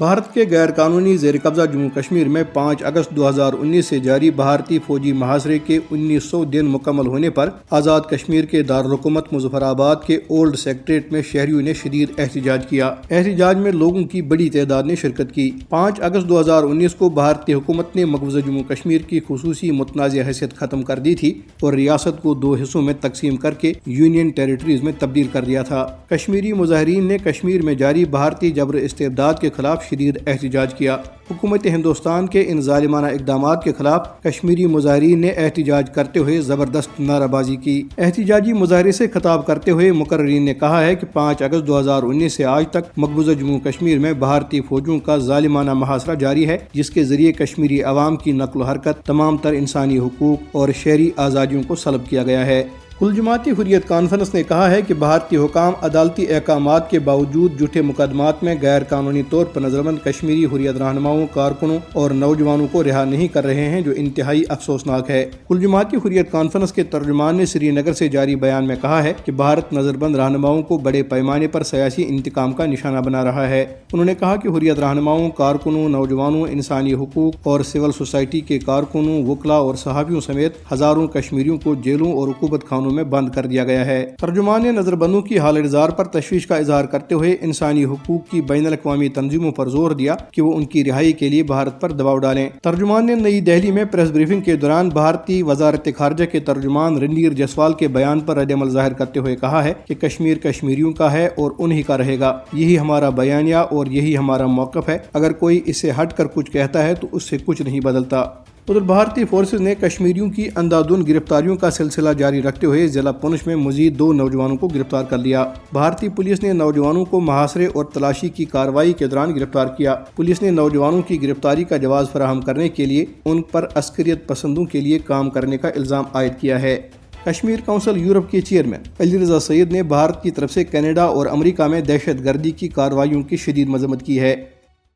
بھارت کے غیر قانونی زیر قبضہ جموں کشمیر میں 5 اگست 2019 سے جاری بھارتی فوجی محاصرے کے 1900 دن مکمل ہونے پر آزاد کشمیر کے دارالحکومت مظفر آباد کے اولڈ سیکٹریٹ میں شہریوں نے شدید احتجاج کیا۔ احتجاج میں لوگوں کی بڑی تعداد نے شرکت کی۔ 5 اگست 2019 کو بھارتی حکومت نے مقبوضہ جموں کشمیر کی خصوصی متنازع حیثیت ختم کر دی تھی اور ریاست کو 2 حصوں میں تقسیم کر کے یونین ٹیریٹریز میں تبدیل کر دیا تھا۔ کشمیری مظاہرین نے کشمیر میں جاری بھارتی جبر استبداد کے خلاف شدید احتجاج کیا۔ حکومت ہندوستان کے ان ظالمانہ اقدامات کے خلاف کشمیری مظاہرین نے احتجاج کرتے ہوئے زبردست نعرہ بازی کی۔ احتجاجی مظاہرے سے خطاب کرتے ہوئے مقررین نے کہا ہے کہ 5 اگست 2019 سے آج تک مقبوضہ جموں کشمیر میں بھارتی فوجوں کا ظالمانہ محاصرہ جاری ہے، جس کے ذریعے کشمیری عوام کی نقل و حرکت، تمام تر انسانی حقوق اور شہری آزادیوں کو سلب کیا گیا ہے۔ کل جماعتی حریت کانفرنس نے کہا ہے کہ بھارتی حکام عدالتی احکامات کے باوجود جھوٹے مقدمات میں غیر قانونی طور پر نظربند کشمیری حریت رہنماؤں، کارکنوں اور نوجوانوں کو رہا نہیں کر رہے ہیں، جو انتہائی افسوسناک ہے۔ کل جماعتی حریت کانفرنس کے ترجمان نے سری نگر سے جاری بیان میں کہا ہے کہ بھارت نظربند رہنماؤں کو بڑے پیمانے پر سیاسی انتقام کا نشانہ بنا رہا ہے۔ انہوں نے کہا کہ حریت رہنماؤں، کارکنوں، نوجوانوں، انسانی حقوق اور سول سوسائٹی کے کارکنوں، وکلاء اور صحافیوں سمیت ہزاروں کشمیریوں کو جیلوں اور عقوبت خانوں میں بند کر دیا گیا ہے۔ ترجمان نے نظر بندوں کی حال اظہار پر تشویش کا اظہار کرتے ہوئے انسانی حقوق کی بین الاقوامی تنظیموں پر زور دیا کہ وہ ان کی رہائی کے لیے بھارت پر دباؤ ڈالیں۔ ترجمان نے نئی دہلی میں پریس بریفنگ کے دوران بھارتی وزارت خارجہ کے ترجمان رنویر جیسوال کے بیان پر رد عمل ظاہر کرتے ہوئے کہا ہے کہ کشمیر کشمیریوں کا ہے اور انہی کا رہے گا۔ یہی ہمارا بیانیہ اور یہی ہمارا موقف ہے۔ اگر کوئی اس سے ہٹ کر کچھ کہتا ہے تو اس سے کچھ نہیں بدلتا۔ ادھر بھارتی فورسز نے کشمیریوں کی اندھادھند گرفتاریوں کا سلسلہ جاری رکھتے ہوئے ضلع پونچھ میں مزید 2 نوجوانوں کو گرفتار کر لیا۔ بھارتی پولیس نے نوجوانوں کو محاصرے اور تلاشی کی کارروائی کے دوران گرفتار کیا۔ پولیس نے نوجوانوں کی گرفتاری کا جواز فراہم کرنے کے لیے ان پر عسکریت پسندوں کے لیے کام کرنے کا الزام عائد کیا ہے۔ کشمیر کونسل یورپ کے چیئرمین علی رضا سعید نے بھارت کی طرف سے کینیڈا اور امریکہ میں دہشت گردی کی کارروائیوں کی شدید مذمت کی ہے۔